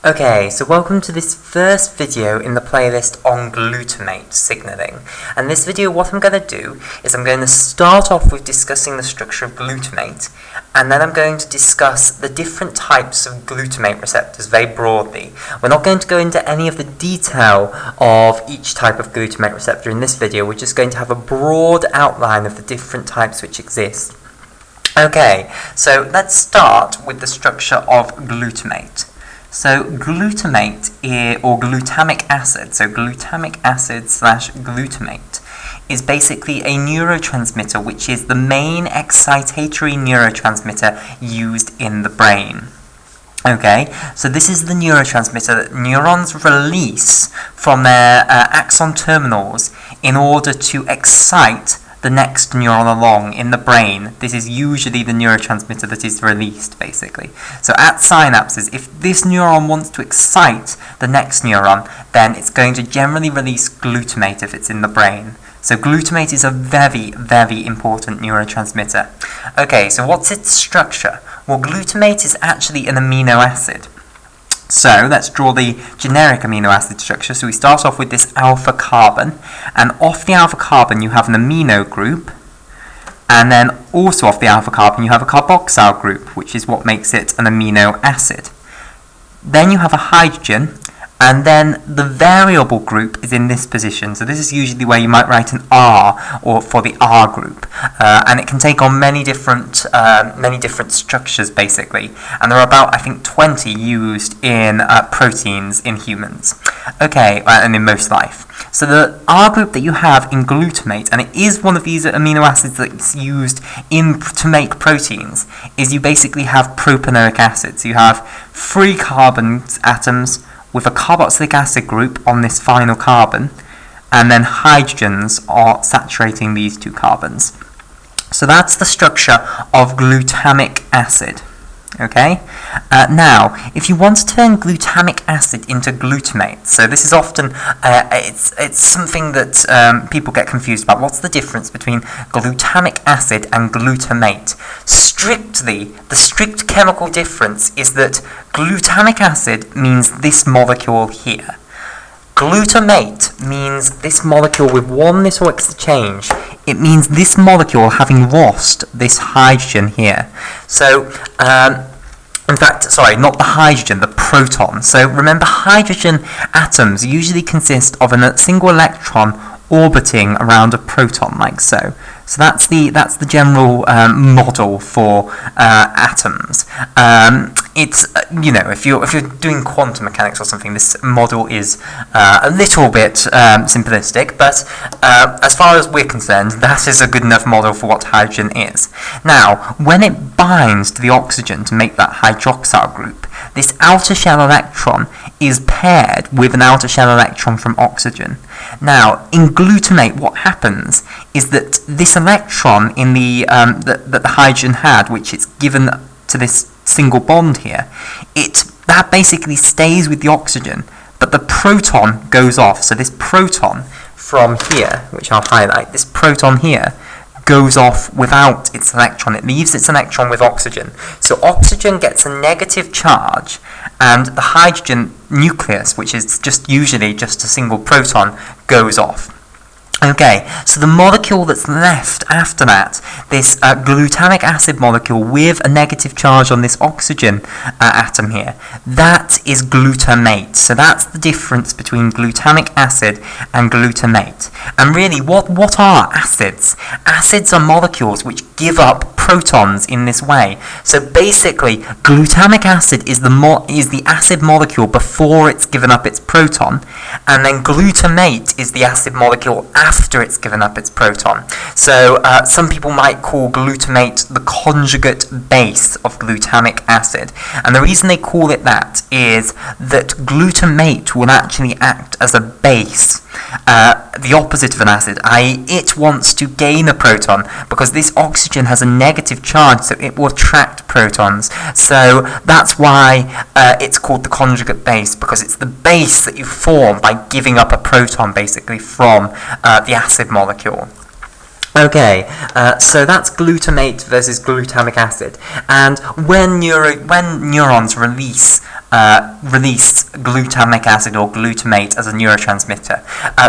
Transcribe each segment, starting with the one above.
Okay, so welcome to this first video in the playlist on glutamate signaling. And this video, what I'm going to do is I'm going to start off with discussing the structure of glutamate, and then I'm going to discuss the different types of glutamate receptors very broadly. We're not going to go into any of the detail of each type of glutamate receptor in this video. We're just going to have a broad outline of the different types which exist. Okay, so let's start with the structure of glutamate. So glutamate, or glutamic acid, so glutamic acid slash glutamate, is basically a neurotransmitter which is the main excitatory neurotransmitter used in the brain. Okay, so this is the neurotransmitter that neurons release from their axon terminals in order to excite the next neuron along in the brain. This is usually the neurotransmitter that is released, basically. So at synapses, if this neuron wants to excite the next neuron, then it's going to generally release glutamate if it's in the brain. So glutamate is a very, very important neurotransmitter. Okay, so what's its structure? Well, glutamate is actually an amino acid. So let's draw the generic amino acid structure. So we start off with this alpha carbon, and off the alpha carbon you have an amino group, and then also off the alpha carbon you have a carboxyl group, which is what makes it an amino acid. Then you have a hydrogen, and then the variable group is in this position. So this is usually where you might write an R, or for the R group, and it can take on many different structures, basically. And there are about, I think, 20 used in proteins in humans. Okay, and in most life. So the R group that you have in glutamate, and it is one of these amino acids that's used to make proteins, is you basically have propanoic acid. So you have 3 carbon atoms with a carboxylic acid group on this final carbon, and then hydrogens are saturating these 2 carbons. So that's the structure of glutamic acid. Okay? Now, if you want to turn glutamic acid into glutamate, so this is often, it's something that people get confused about. What's the difference between glutamic acid and glutamate? Strictly, the strict chemical difference is that glutamic acid means this molecule here. Glutamate means this molecule with one little exchange. It means this molecule having lost this hydrogen here. So, in fact, sorry, not the hydrogen, the proton. So remember, hydrogen atoms usually consist of a single electron orbiting around a proton, like so. So that's the general model for atoms. It's if you're doing quantum mechanics or something, this model is a little bit simplistic, but as far as we're concerned, that is a good enough model for what hydrogen is. Now, when it binds to the oxygen to make that hydroxyl group, this outer shell electron is paired with an outer shell electron from oxygen. Now, in glutamate, what happens is that this electron in that the hydrogen had, which it's given to this single bond here, that basically stays with the oxygen, but the proton goes off. So this proton from here, which I'll highlight, this proton here goes off without its electron. It leaves its electron with oxygen. So oxygen gets a negative charge, and the hydrogen nucleus, which is usually just a single proton, goes off. Okay, so the molecule that's left after that, this glutamic acid molecule with a negative charge on this oxygen atom here, that is glutamate. So that's the difference between glutamic acid and glutamate. And really, what are acids? Acids are molecules which give up protons in this way. So basically, glutamic acid is the acid molecule before it's given up its proton, and then glutamate is the acid molecule after it's given up its proton. So some people might call glutamate the conjugate base of glutamic acid, and the reason they call it that is that glutamate will actually act as a base, the opposite of an acid, i.e. it wants to gain a proton because this oxygen has a negative charge, so it will attract protons. So that's why it's called the conjugate base, because it's the base that you form by giving up a proton, basically, from the acid molecule. Okay, so that's glutamate versus glutamic acid. And when neurons release release glutamic acid or glutamate as a neurotransmitter.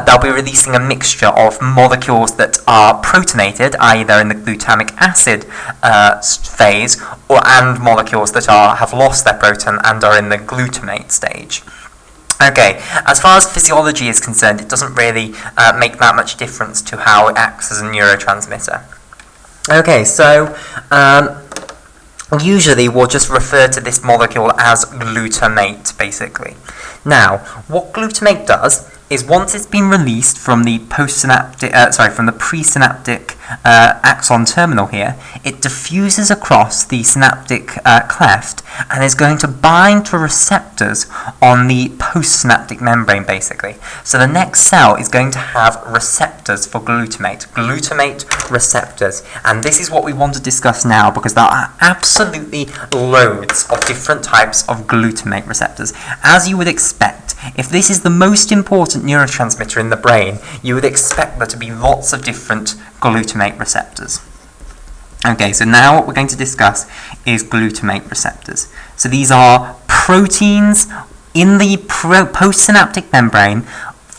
They'll be releasing a mixture of molecules that are protonated, i.e. they're in the glutamic acid phase, and molecules that have lost their proton and are in the glutamate stage. Okay, as far as physiology is concerned, it doesn't really make that much difference to how it acts as a neurotransmitter. Okay, so usually we'll just refer to this molecule as glutamate, basically. Now, what glutamate does is once it's been released from the presynaptic axon terminal here, it diffuses across the synaptic cleft and is going to bind to receptors on the postsynaptic membrane, basically. So the next cell is going to have receptors for glutamate receptors, and this is what we want to discuss now, because there are absolutely loads of different types of glutamate receptors. As you would expect, if this is the most important neurotransmitter in the brain, you would expect there to be lots of different glutamate receptors. Okay, so now what we're going to discuss is glutamate receptors. So these are proteins in the postsynaptic membrane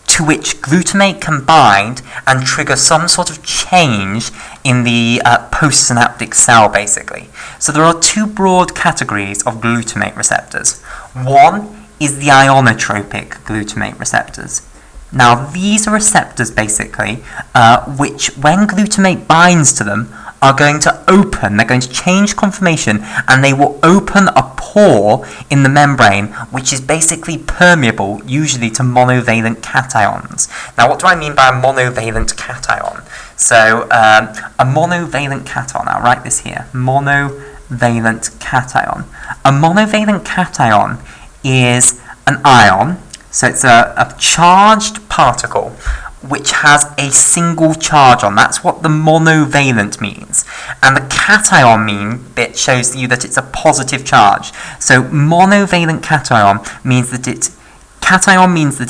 to which glutamate can bind and trigger some sort of change in the postsynaptic cell, basically. So there are two broad categories of glutamate receptors. One is the ionotropic glutamate receptors. Now, these are receptors, basically, which, when glutamate binds to them, are going to open, they're going to change conformation, and they will open a pore in the membrane, which is basically permeable, usually to monovalent cations. Now, what do I mean by a monovalent cation? So, a monovalent cation, I'll write this here, monovalent cation. A monovalent cation is an ion, so it's a charged particle which has a single charge on. That's what the monovalent means. And the cation bit shows you that it's a positive charge. So monovalent cation means that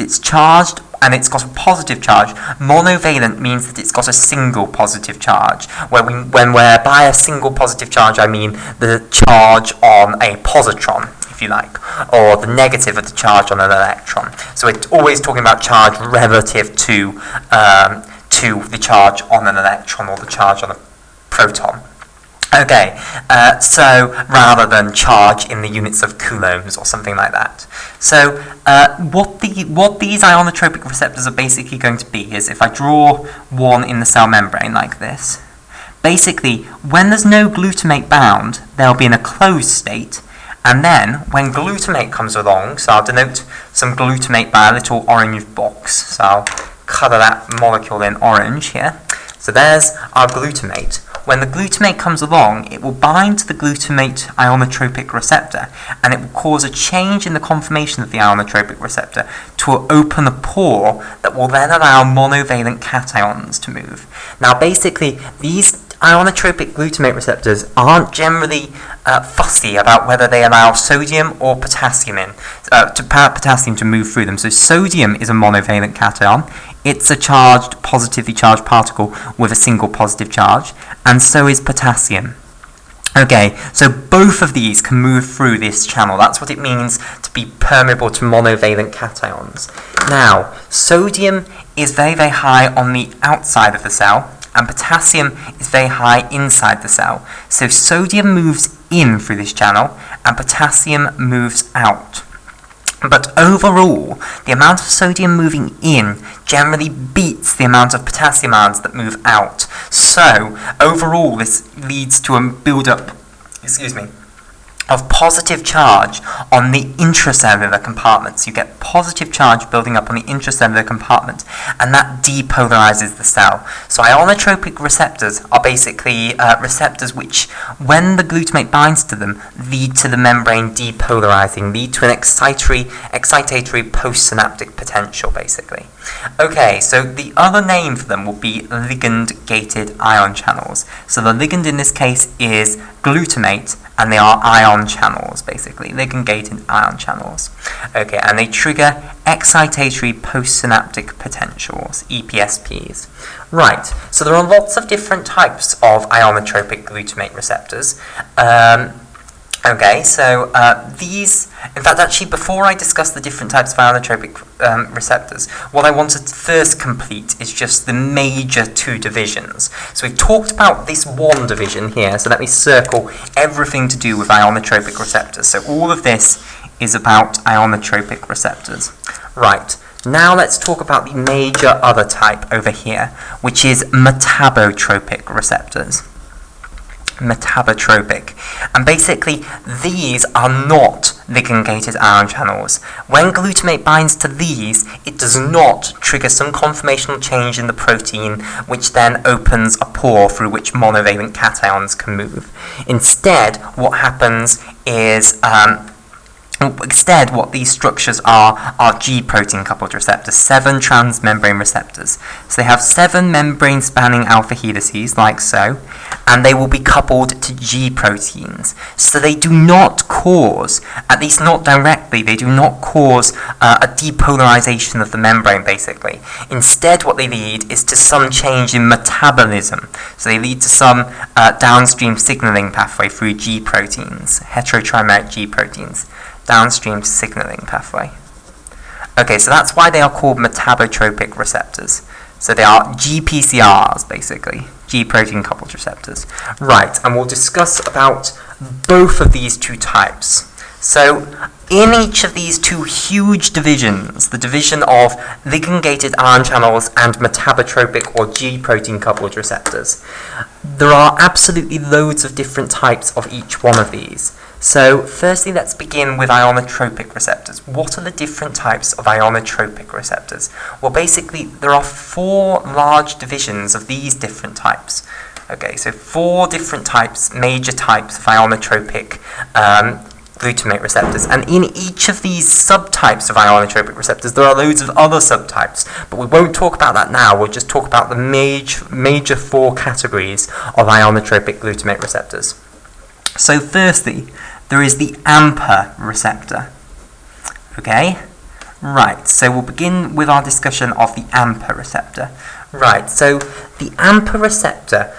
it's charged and it's got a positive charge. Monovalent means that it's got a single positive charge. When we're by a single positive charge, I mean the charge on a positron, if you like, or the negative of the charge on an electron. So we're always talking about charge relative to the charge on an electron or the charge on a proton. Okay, so rather than charge in the units of coulombs or something like that. So what these ionotropic receptors are basically going to be is, if I draw one in the cell membrane like this, basically when there's no glutamate bound, they'll be in a closed state, and then when glutamate comes along, so I'll denote some glutamate by a little orange box, so I'll colour that molecule in orange here. So there's our glutamate. When the glutamate comes along, it will bind to the glutamate ionotropic receptor, and it will cause a change in the conformation of the ionotropic receptor to open a pore that will then allow monovalent cations to move. Now, basically, these ionotropic glutamate receptors aren't generally fussy about whether they allow sodium or potassium potassium to move through them. So sodium is a monovalent cation. It's a positively charged particle with a single positive charge, and so is potassium. Okay, so both of these can move through this channel. That's what it means to be permeable to monovalent cations. Now, sodium is very, very high on the outside of the cell, and potassium is very high inside the cell. So sodium moves in through this channel, and potassium moves out. But overall, the amount of sodium moving in generally beats the amount of potassium ions that move out. So, overall, this leads to a build-up, of positive charge on the intracellular compartments. You get positive charge building up on the intracellular compartment, and that depolarizes the cell. So ionotropic receptors are basically receptors which, when the glutamate binds to them, lead to the membrane depolarizing, lead to an excitatory postsynaptic potential, basically. Okay, so the other name for them will be ligand-gated ion channels. So the ligand in this case is glutamate, and they are ion channels, basically, ligand-gated ion channels. Okay, and they trigger excitatory postsynaptic potentials, EPSPs. Right, so there are lots of different types of ionotropic glutamate receptors. Okay, so in fact, actually, before I discuss the different types of ionotropic receptors, what I want to first complete is just the major two divisions. So we've talked about this one division here, so let me circle everything to do with ionotropic receptors. So all of this is about ionotropic receptors. Right, now let's talk about the major other type over here, which is metabotropic receptors. Metabotropic, and basically these are not ligand-gated ion channels. When glutamate binds to these, it does not trigger some conformational change in the protein, which then opens a pore through which monovalent cations can move. Instead, what happens is what these structures are G protein coupled receptors, 7 transmembrane receptors. So they have 7 membrane spanning alpha helices, like so, and they will be coupled to G proteins. So they do not cause, at least not directly, they do not cause a depolarization of the membrane, basically. Instead, what they lead is to some change in metabolism. So they lead to some downstream signaling pathway through G proteins, heterotrimeric G proteins. Downstream signaling pathway. Okay, so that's why they are called metabotropic receptors. So they are GPCRs, basically, G protein coupled receptors. Right, and we'll discuss about both of these two types. So in each of these two huge divisions, the division of ligand-gated ion channels and metabotropic or G protein coupled receptors, there are absolutely loads of different types of each one of these. So firstly, let's begin with ionotropic receptors. What are the different types of ionotropic receptors? Well, basically, there are 4 large divisions of these different types. Okay, so 4 different types, major types of ionotropic glutamate receptors. And in each of these subtypes of ionotropic receptors, there are loads of other subtypes, but we won't talk about that now. We'll just talk about the major 4 categories of ionotropic glutamate receptors. So firstly, there is the AMPA receptor. Okay? Right, so we'll begin with our discussion of the AMPA receptor. Right, so the AMPA receptor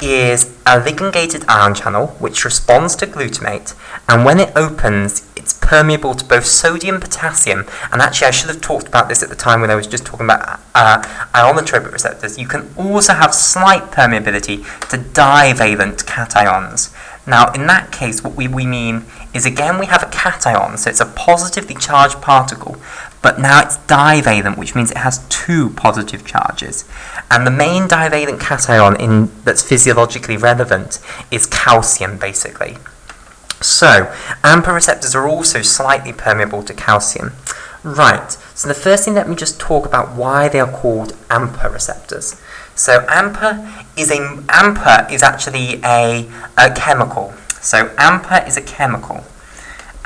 is a ligand-gated ion channel which responds to glutamate, and when it opens, it's permeable to both sodium, potassium, and actually I should have talked about this at the time when I was just talking about ionotropic receptors. You can also have slight permeability to divalent cations. Now, in that case, what we mean is, again, we have a cation, so it's a positively charged particle, but now it's divalent, which means it has 2 positive charges. And the main divalent cation that's physiologically relevant is calcium, basically. So, AMPA receptors are also slightly permeable to calcium. Right, so the first thing, let me just talk about why they are called AMPA receptors. So AMPA is actually a chemical. So AMPA is a chemical,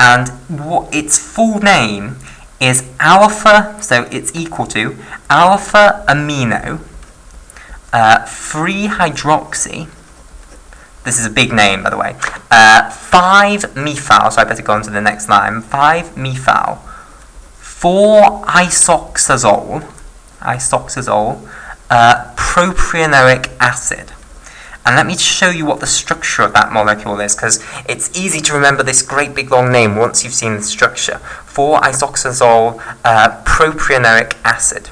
and its full name is alpha. So it's equal to alpha amino 3-hydroxy. This is a big name, by the way. 5-methyl. So I better go on to the next line. 5-methyl 4-isoxazole. Propionic acid. And let me show you what the structure of that molecule is, because it's easy to remember this great big long name once you've seen the structure. 4-isoxazole propionic acid.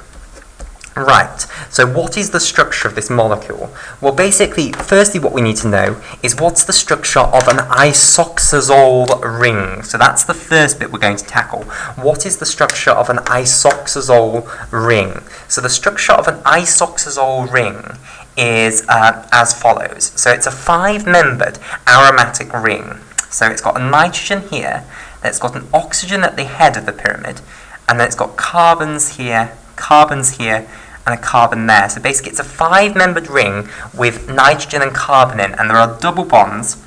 Right, so what is the structure of this molecule? Well, basically, firstly what we need to know is what's the structure of an isoxazole ring. So that's the first bit we're going to tackle. What is the structure of an isoxazole ring? So the structure of an isoxazole ring is as follows. So it's a 5-membered aromatic ring. So it's got a nitrogen here, then it's got an oxygen at the head of the pyramid, and then it's got carbons here, and a carbon there. So basically it's a 5-membered ring with nitrogen and carbon in, and there are double bonds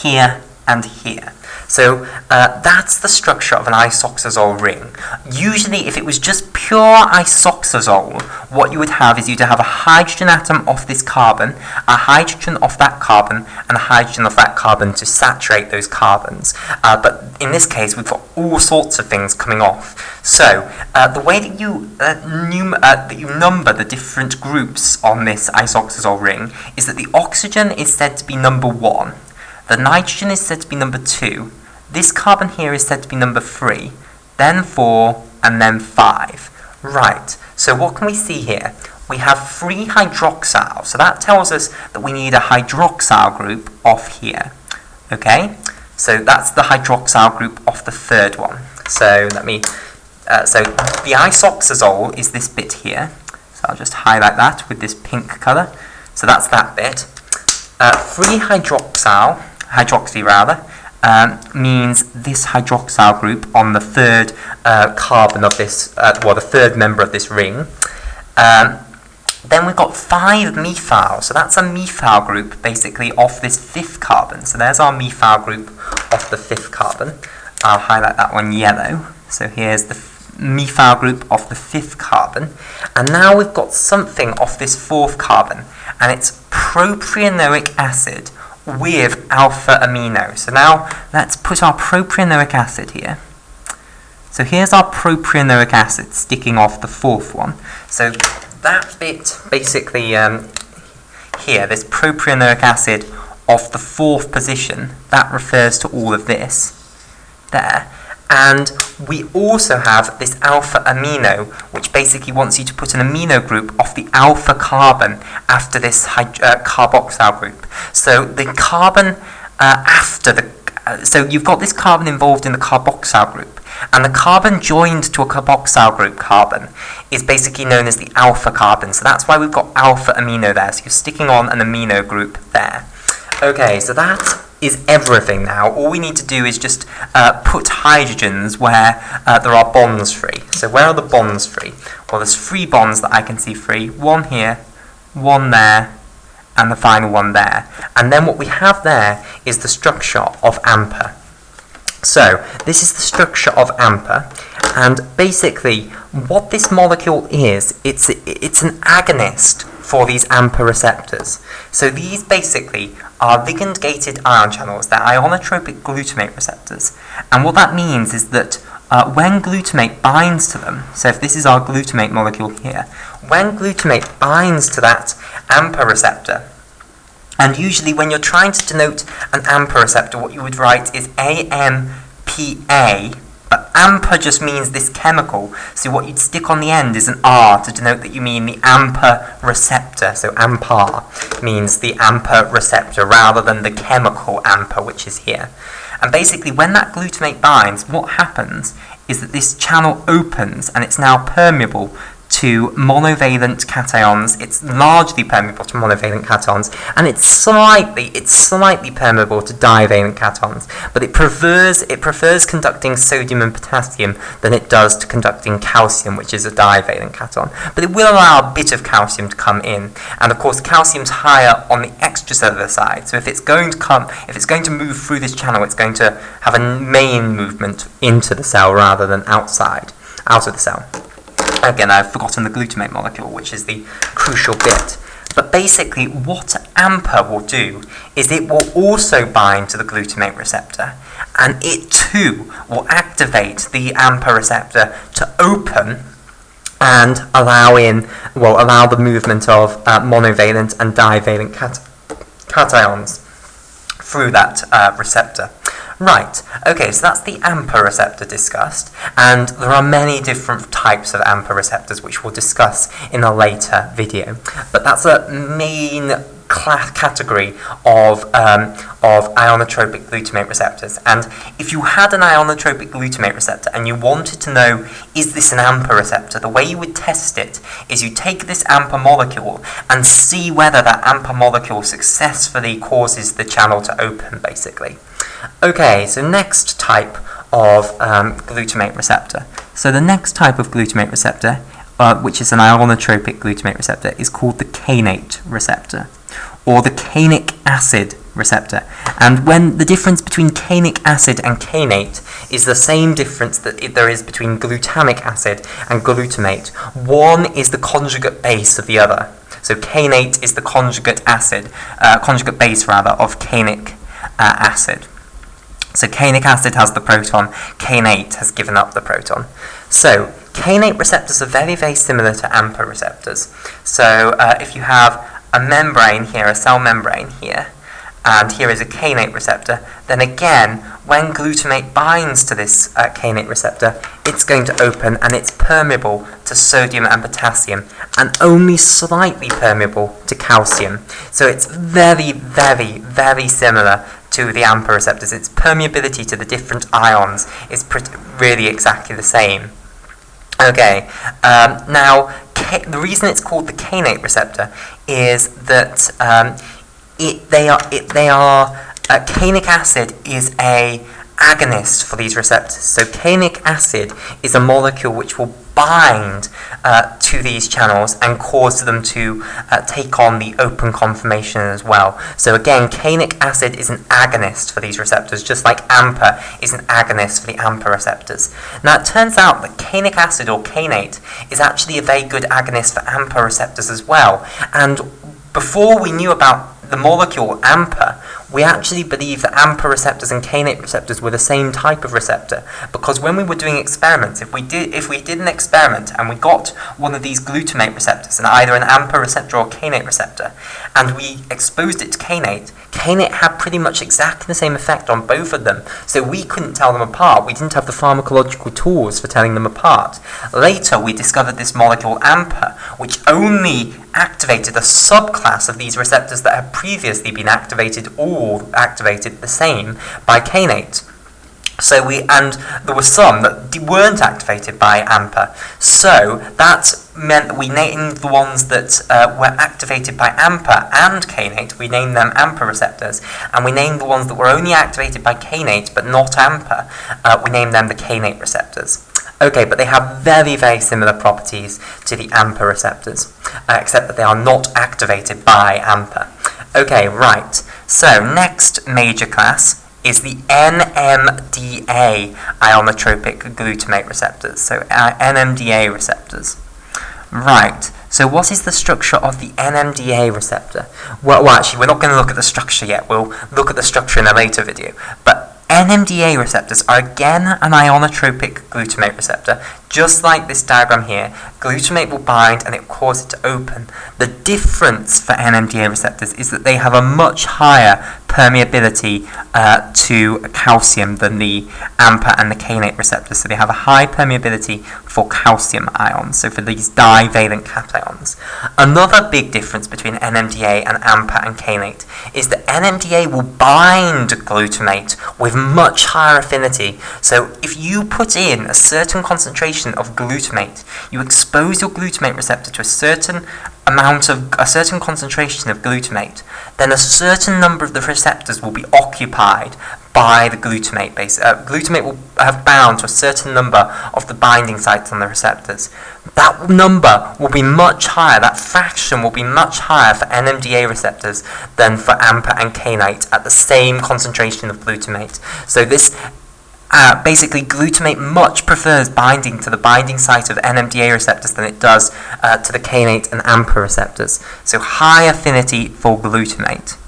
here and here. So that's the structure of an isoxazole ring. Usually, if it was just pure isoxazole, what you would have is you'd have a hydrogen atom off this carbon, a hydrogen off that carbon, and a hydrogen off that carbon to saturate those carbons. But in this case, we've got all sorts of things coming off. So the way that you number the different groups on this isoxazole ring is that the oxygen is said to be number 1. The nitrogen is said to be number 2. This carbon here is said to be number 3, then 4, and then 5. Right, so what can we see here? We have 3 hydroxyl, so that tells us that we need a hydroxyl group off here. Okay, so that's the hydroxyl group off the 3rd one. So let me, so the isoxazole is this bit here. So I'll just highlight that with this pink colour. So that's that bit. 3 hydroxy rather, means this hydroxyl group on the 3rd carbon of this, well, the 3rd member of this ring. Then we've got 5 methyl, so that's a methyl group basically off this 5th carbon. So there's our methyl group off the 5th carbon. I'll highlight that one yellow. So here's the methyl group off the 5th carbon. And now we've got something off this 4th carbon, and it's propionic acid with alpha amino. So now let's put our propionic acid here. So here's our propionic acid sticking off the 4th one. So that bit basically here, this propionic acid off the 4th position, that refers to all of this there. And we also have this alpha amino, which basically wants you to put an amino group off the alpha carbon after this carboxyl group. So the carbon after the, so you've got this carbon involved in the carboxyl group, and the carbon joined to a carboxyl group carbon is basically known as the alpha carbon. So that's why we've got alpha amino there. So you're sticking on an amino group there. Okay, so that is everything now. All we need to do is just put hydrogens where there are bonds free. So where are the bonds free? Well, there's 3 bonds that I can see free. 1 here, 1 there, and the final one there. And then what we have there is the structure of AMPA. So this is the structure of AMPA, and basically what this molecule is, it's an agonist for these AMPA receptors. So these basically are ligand-gated ion channels. They're ionotropic glutamate receptors. And what that means is that when glutamate binds to them, so if this is our glutamate molecule here, when glutamate binds to that AMPA receptor, and usually when you're trying to denote an AMPA receptor, what you would write is AMPA, but AMPA just means this chemical, so what you'd stick on the end is an R to denote that you mean the AMPA receptor. So AMPA means the AMPA receptor rather than the chemical AMPA, which is here. And basically when that glutamate binds, what happens is that this channel opens and it's now permeable to monovalent cations. It's largely permeable to monovalent cations, and it's slightly permeable to divalent cations. But it prefers conducting sodium and potassium than it does to conducting calcium, which is a divalent cation. But it will allow a bit of calcium to come in, and of course calcium's higher on the extracellular side. So if it's going to move through this channel, it's going to have a main movement into the cell rather than out of the cell. Again, I've forgotten the glutamate molecule, which is the crucial bit. But basically, what AMPA will do is it will also bind to the glutamate receptor, and it too will activate the AMPA receptor to open and allow the movement of monovalent and divalent cations through that receptor. Right, okay, so that's the AMPA receptor discussed, and there are many different types of AMPA receptors which we'll discuss in a later video. But that's a main category of ionotropic glutamate receptors. And if you had an ionotropic glutamate receptor and you wanted to know, is this an AMPA receptor, the way you would test it is you take this AMPA molecule and see whether that AMPA molecule successfully causes the channel to open, basically. Okay, so next type of glutamate receptor. So the next type of glutamate receptor, which is an ionotropic glutamate receptor, is called the kainate receptor, or the kainic acid receptor. And when the difference between kainic acid and kainate is the same difference that there is between glutamic acid and glutamate. One is the conjugate base of the other. So kainate is the conjugate base of kainic acid. So kainic acid has the proton, kainate has given up the proton. So kainate receptors are very, very similar to AMPA receptors. So if you have a membrane here, a cell membrane here, and here is a kainate receptor, then again, when glutamate binds to this kainate receptor, it's going to open and it's permeable to sodium and potassium, and only slightly permeable to calcium. So it's very, very, very similar to the AMPA receptors. Its permeability to the different ions is really exactly the same. Okay, now the reason it's called the kainate receptor is that kainic acid is a agonist for these receptors. So kainic acid is a molecule which will bind to these channels and cause them to take on the open conformation as well. So again, kainic acid is an agonist for these receptors, just like AMPA is an agonist for the AMPA receptors. Now it turns out that kainic acid, or kainate, is actually a very good agonist for AMPA receptors as well. And before we knew about the molecule AMPA, we actually believe that AMPA receptors and kainate receptors were the same type of receptor, because when we were doing experiments, if we did an experiment and we got one of these glutamate receptors, and either an AMPA receptor or kainate receptor, and we exposed it to kainate had pretty much exactly the same effect on both of them, so we couldn't tell them apart. We didn't have the pharmacological tools for telling them apart. Later, we discovered this molecule AMPA, which only activated a subclass of these receptors that had previously been activated, all activated the same, by kainate. So and there were some that weren't activated by AMPA. So that meant that we named the ones that were activated by AMPA and kainate, we named them AMPA receptors, and we named the ones that were only activated by kainate but not AMPA, we named them the kainate receptors. Okay, but they have very, very similar properties to the AMPA receptors, except that they are not activated by AMPA. Okay, right. So, next major class is the NMDA ionotropic glutamate receptors. So, NMDA receptors. Right. So what is the structure of the NMDA receptor? Well, actually, we're not going to look at the structure yet. We'll look at the structure in a later video. But NMDA receptors are again an ionotropic glutamate receptor. Just like this diagram here, glutamate will bind and it will cause it to open. The difference for NMDA receptors is that they have a much higher permeability to calcium than the AMPA and the kainate receptors. So they have a high permeability for calcium ions, so for these divalent cations. Another big difference between NMDA and AMPA and kainate is that NMDA will bind glutamate with much higher affinity. So if you put in a certain concentration of glutamate, you expose your glutamate receptor to a certain concentration of glutamate, then a certain number of the receptors will be occupied by the glutamate base. Glutamate will have bound to a certain number of the binding sites on the receptors. That number will be much higher, that fraction will be much higher for NMDA receptors than for AMPA and kainate at the same concentration of glutamate. So this basically, glutamate much prefers binding to the binding site of NMDA receptors than it does to the kainate and AMPA receptors. So high affinity for glutamate.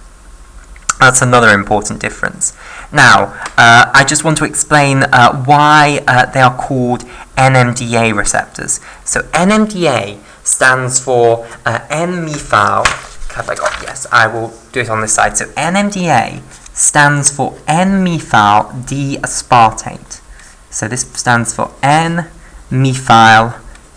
That's another important difference. Now, I just want to explain why they are called NMDA receptors. So NMDA stands for N-methyl. Have I got? Yes, I will do it on this side. So NMDA stands for N-methyl D-aspartate. So this stands for N-methyl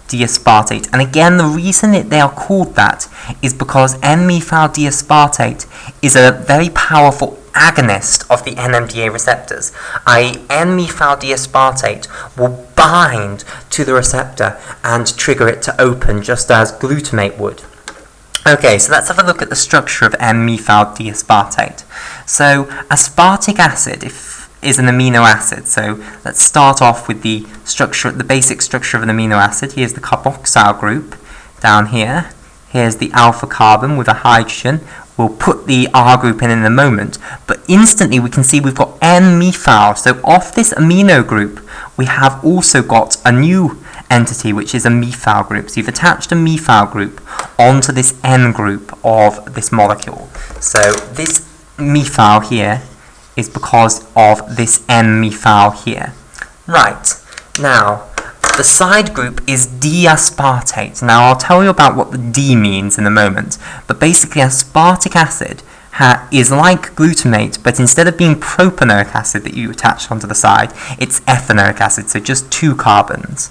D-aspartate. And again, the reason they are called that is because N-methyl D-aspartate is a very powerful agonist of the NMDA receptors, i.e. N-methyl D-aspartate will bind to the receptor and trigger it to open just as glutamate would. Okay, so let's have a look at the structure of N-methyl D-aspartate. So, aspartic acid is an amino acid. So, let's start off with the structure, the basic structure of an amino acid. Here's the carboxyl group down here. Here's the alpha carbon with a hydrogen. We'll put the R group in a moment, but instantly we can see we've got N-methyl. So, off this amino group, we have also got a new entity, which is a methyl group. So you've attached a methyl group onto this N group of this molecule. So this methyl here is because of this N-methyl here. Right, now the side group is D-aspartate. Now I'll tell you about what the D means in a moment, but basically aspartic acid is like glutamate, but instead of being propanoic acid that you attach onto the side, it's ethanoic acid, so just 2 carbons,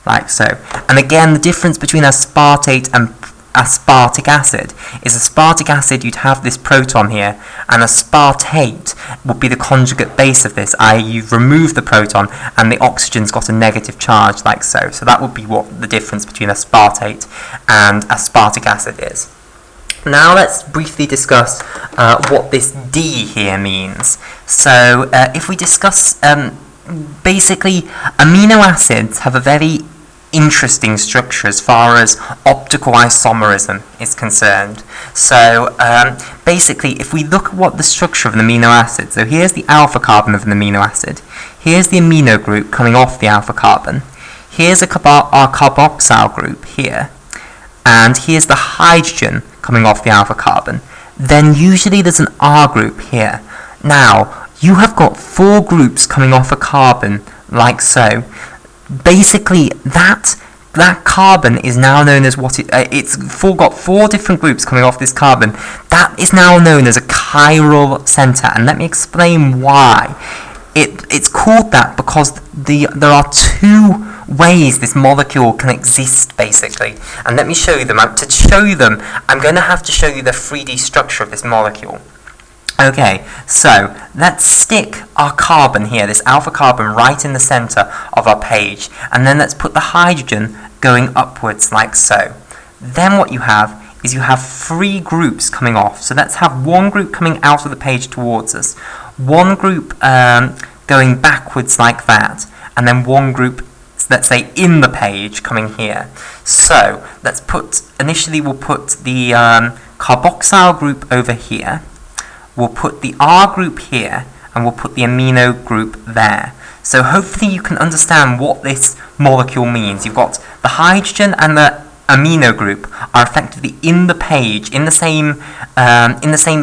like so. And again, the difference between aspartate and aspartic acid is aspartic acid, you'd have this proton here, and aspartate would be the conjugate base of this, i.e. you've removed the proton and the oxygen's got a negative charge, like so. So that would be what the difference between aspartate and aspartic acid is. Now let's briefly discuss what this D here means. So if we discuss, basically amino acids have a very interesting structure as far as optical isomerism is concerned. So basically, if we look at what the structure of an amino acid, so here's the alpha carbon of an amino acid, here's the amino group coming off the alpha carbon, here's our carboxyl group here, and here's the hydrogen coming off the alpha carbon. Then usually there's an R group here. Now, you have got 4 groups coming off a carbon, like so. Basically, that carbon is now known as what it's got 4 different groups coming off this carbon. That is now known as a chiral center, and let me explain why. It's called that because there are 2 ways this molecule can exist, basically. And let me show you them. To show you them, I'm going to have to show you the 3D structure of this molecule. Okay, so let's stick our carbon here, this alpha carbon, right in the center of our page, and then let's put the hydrogen going upwards like so. Then what you have is you have 3 groups coming off. So let's have 1 group coming out of the page towards us, 1 group going backwards like that, and then 1 group, let's say, in the page coming here. So let's initially we'll put the carboxyl group over here. We'll put the R group here, and we'll put the amino group there. So hopefully you can understand what this molecule means. You've got the hydrogen and the amino group are effectively in the page, in the same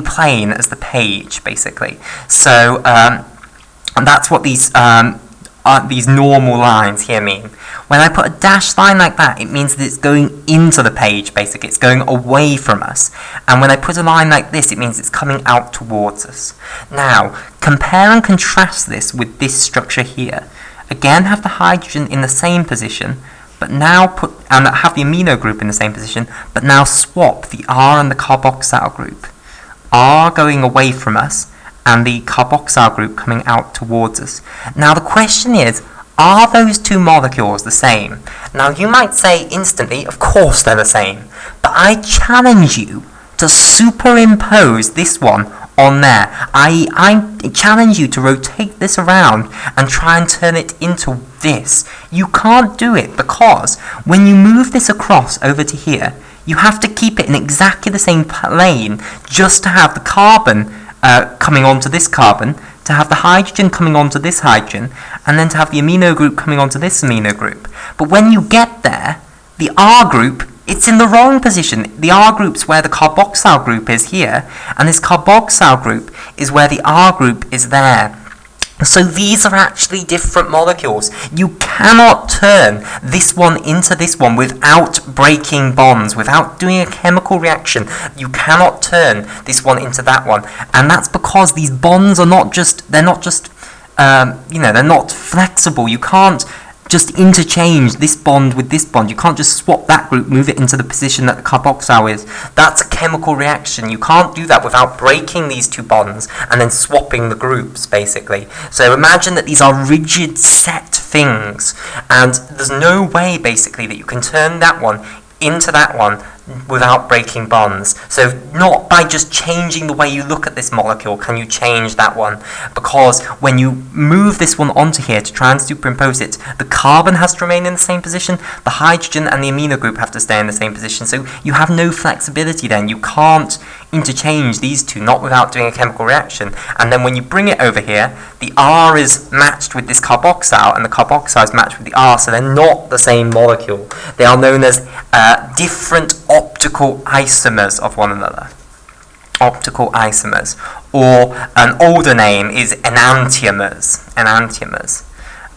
plane as the page, basically. So and that's what these normal lines here mean. When I put a dashed line like that, it means that it's going into the page, basically. It's going away from us. And when I put a line like this, it means it's coming out towards us. Now, compare and contrast this with this structure here. Again, have the hydrogen in the same position, but now have the amino group in the same position, but now swap the R and the carboxyl group. R going away from us, and the carboxyl group coming out towards us. Now the question is, are those 2 molecules the same? Now you might say instantly, of course they're the same, but I challenge you to superimpose this one on there. I challenge you to rotate this around and try and turn it into this. You can't do it because when you move this across over to here, you have to keep it in exactly the same plane just to have the carbon coming onto this carbon, to have the hydrogen coming onto this hydrogen, and then to have the amino group coming onto this amino group. But when you get there, the R group, it's in the wrong position. The R group's where the carboxyl group is here, and this carboxyl group is where the R group is there. So these are actually different molecules. You cannot turn this one into this one without breaking bonds, without doing a chemical reaction. You cannot turn this one into that one. And that's because these bonds are they're not flexible. You can't just interchange this bond with this bond. You can't just swap that group, move it into the position that the carboxyl is. That's a chemical reaction. You can't do that without breaking these 2 bonds and then swapping the groups, basically. So imagine that these are rigid, set things, and there's no way, basically, that you can turn that one into that one without breaking bonds. So not by just changing the way you look at this molecule can you change that one, because when you move this one onto here to try and superimpose it, the carbon has to remain in the same position, the hydrogen and the amino group have to stay in the same position, so you have no flexibility then. You can't interchange these 2, not without doing a chemical reaction. And then when you bring it over here, the R is matched with this carboxyl, and the carboxyl is matched with the R, so they're not the same molecule. They are known as different optical isomers of one another. Optical isomers. Or an older name is enantiomers. Enantiomers.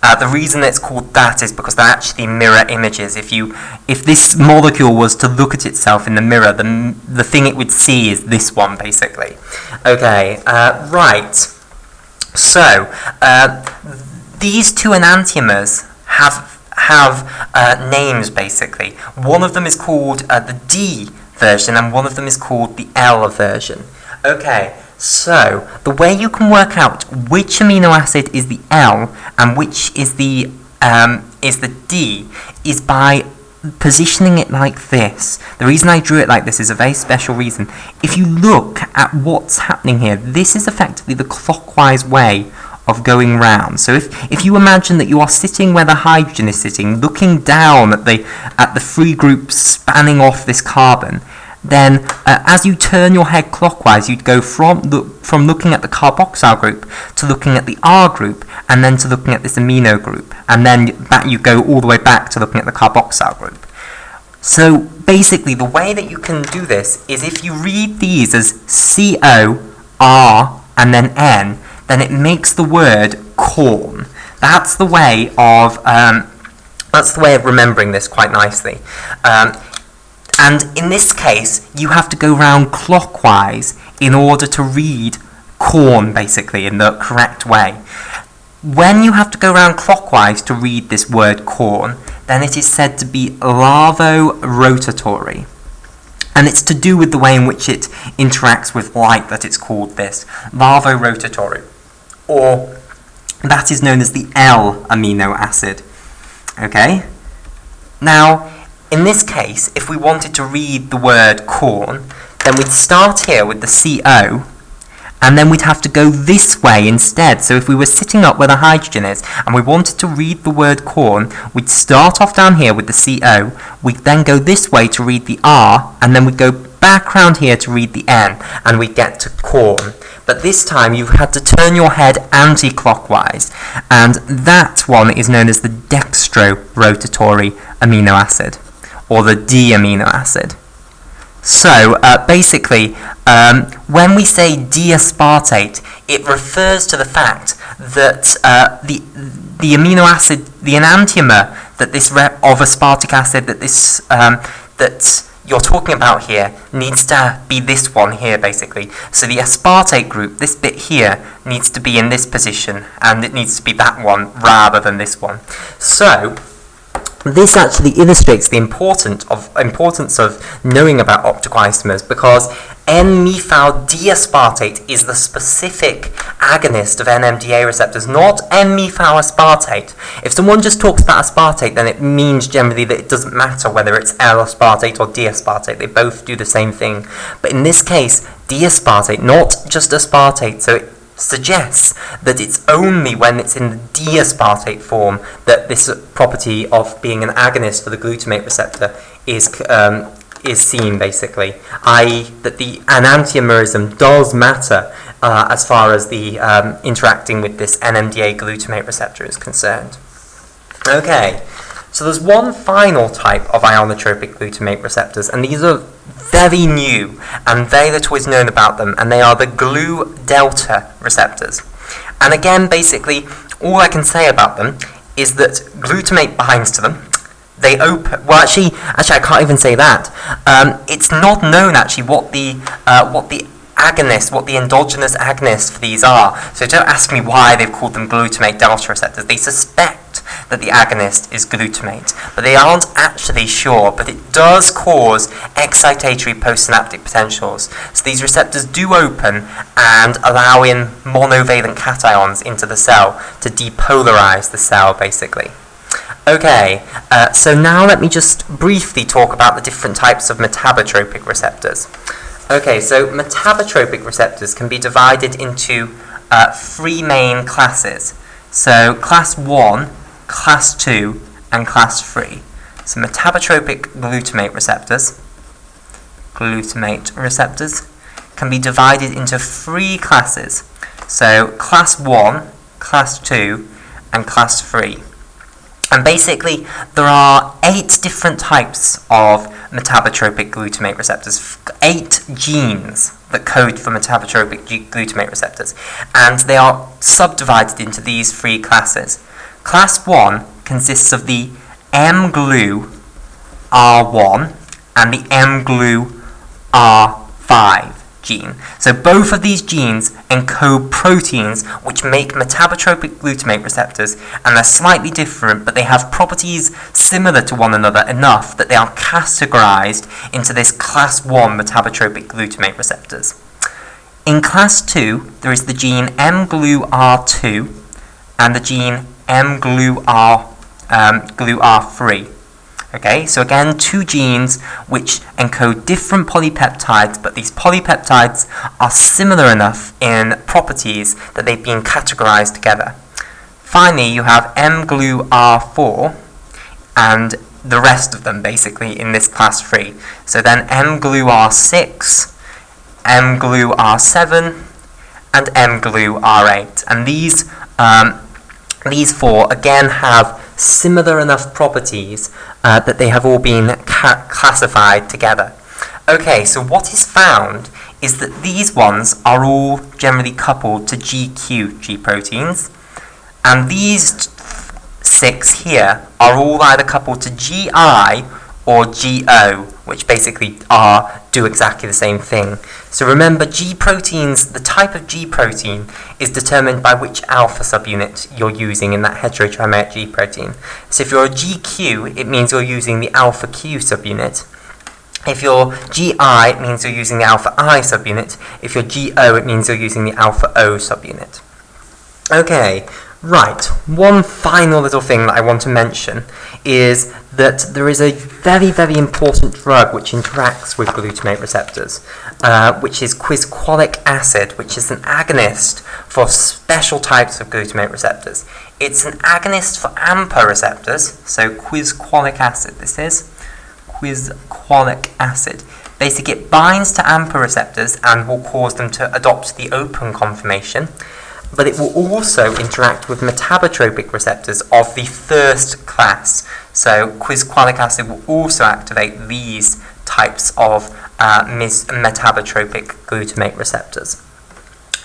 The reason it's called that is because they're actually mirror images. If this molecule was to look at itself in the mirror, the thing it would see is this one, basically. Okay, right. So, these two enantiomers have names, basically. One of them is called the D version, and one of them is called the L version. Okay, so the way you can work out which amino acid is the L and which is the D is by positioning it like this. The reason I drew it like this is a very special reason. If you look at what's happening here, this is effectively the clockwise way of going round. So if you imagine that you are sitting where the hydrogen is sitting, looking down at the free groups spanning off this carbon, then as you turn your head clockwise, you'd go from looking at the carboxyl group to looking at the R group, and then to looking at this amino group, and then you go all the way back to looking at the carboxyl group. So basically, the way that you can do this is if you read these as CO, R, and then N, then it makes the word corn. That's the way of remembering this quite nicely. And in this case, you have to go round clockwise in order to read corn, basically, in the correct way. When you have to go round clockwise to read this word corn, then it is said to be larvorotatory. And it's to do with the way in which it interacts with light that it's called this, larvorotatory. Or that is known as the L amino acid. Okay? Now, in this case, if we wanted to read the word corn, then we'd start here with the CO, and then we'd have to go this way instead. So if we were sitting up where the hydrogen is, and we wanted to read the word corn, we'd start off down here with the CO, we'd then go this way to read the R, and then we'd go back round here to read the N, and we'd get to corn. But this time you had to turn your head anti-clockwise, and that one is known as the dextrorotatory amino acid, or the D amino acid. So basically, when we say D-aspartate, it refers to the fact that the amino acid, the enantiomer that of aspartic acid that you're talking about here needs to be this one here, basically. So the aspartate group, this bit here, needs to be in this position, and it needs to be that one rather than this one. So this actually illustrates the importance of knowing about optical isomers, because N-methyl D-aspartate is the specific agonist of NMDA receptors, not N-methyl aspartate. If someone just talks about aspartate, then it means generally that it doesn't matter whether it's L-aspartate or D-aspartate. They both do the same thing. But in this case, D-aspartate, not just aspartate, so it suggests that it's only when it's in the D-aspartate form that this property of being an agonist for the glutamate receptor is seen, basically, i.e. that the enantiomerism does matter as far as the interacting with this NMDA glutamate receptor is concerned. Okay, so there's one final type of ionotropic glutamate receptors, and these are very new, and very little is known about them, and they are the glu-delta receptors. And again, basically, all I can say about them is that glutamate binds to them. They open. Well, actually, I can't even say that. It's not known actually what the endogenous agonist for these are. So don't ask me why they've called them glutamate delta receptors. They suspect that the agonist is glutamate, but they aren't actually sure. But it does cause excitatory postsynaptic potentials. So these receptors do open and allow in monovalent cations into the cell to depolarize the cell, basically. Okay, so now let me just briefly talk about the different types of metabotropic receptors. Okay, so metabotropic receptors can be divided into three main classes. So class 1, class 2, and class 3. So metabotropic glutamate receptors can be divided into three classes. So class 1, class 2, and class 3. And basically, there are 8 different types of metabotropic glutamate receptors, 8 genes that code for metabotropic glutamate receptors, and they are subdivided into these 3 classes. Class 1 consists of the mGlu-R1 and the mGlu-R5 gene. So both of these genes encode proteins which make metabotropic glutamate receptors, and they're slightly different, but they have properties similar to one another enough that they are categorized into this class 1 metabotropic glutamate receptors. In class 2, there is the gene mGlu-R2 and the gene mGlu-R3. Okay, so again, two genes which encode different polypeptides, but these polypeptides are similar enough in properties that they've been categorized together. Finally, you have mGlu-R4 and the rest of them basically in this class 3. So then mGlu-R6, mGlu-R7, and mGlu-R8. And these four again have similar enough properties that they have all been classified together. Okay, so what is found is that these ones are all generally coupled to GQ G proteins, and these 6 here are all either coupled to GI or GO, which basically do exactly the same thing. So remember, G proteins, the type of G protein is determined by which alpha subunit you're using in that heterotrimeric G protein. So if you're a GQ, it means you're using the alpha Q subunit. If you're GI, it means you're using the alpha I subunit. If you're GO, it means you're using the alpha O subunit. Okay, right, one final little thing that I want to mention is that there is a very, very important drug which interacts with glutamate receptors, which is quizqualic acid, which is an agonist for special types of glutamate receptors. It's an agonist for AMPA receptors, so quizqualic acid this is, quizqualic acid. Basically, it binds to AMPA receptors and will cause them to adopt the open conformation, but it will also interact with metabotropic receptors of the first class. So quizqualic acid will also activate these types of metabotropic glutamate receptors.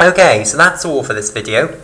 Okay, so that's all for this video.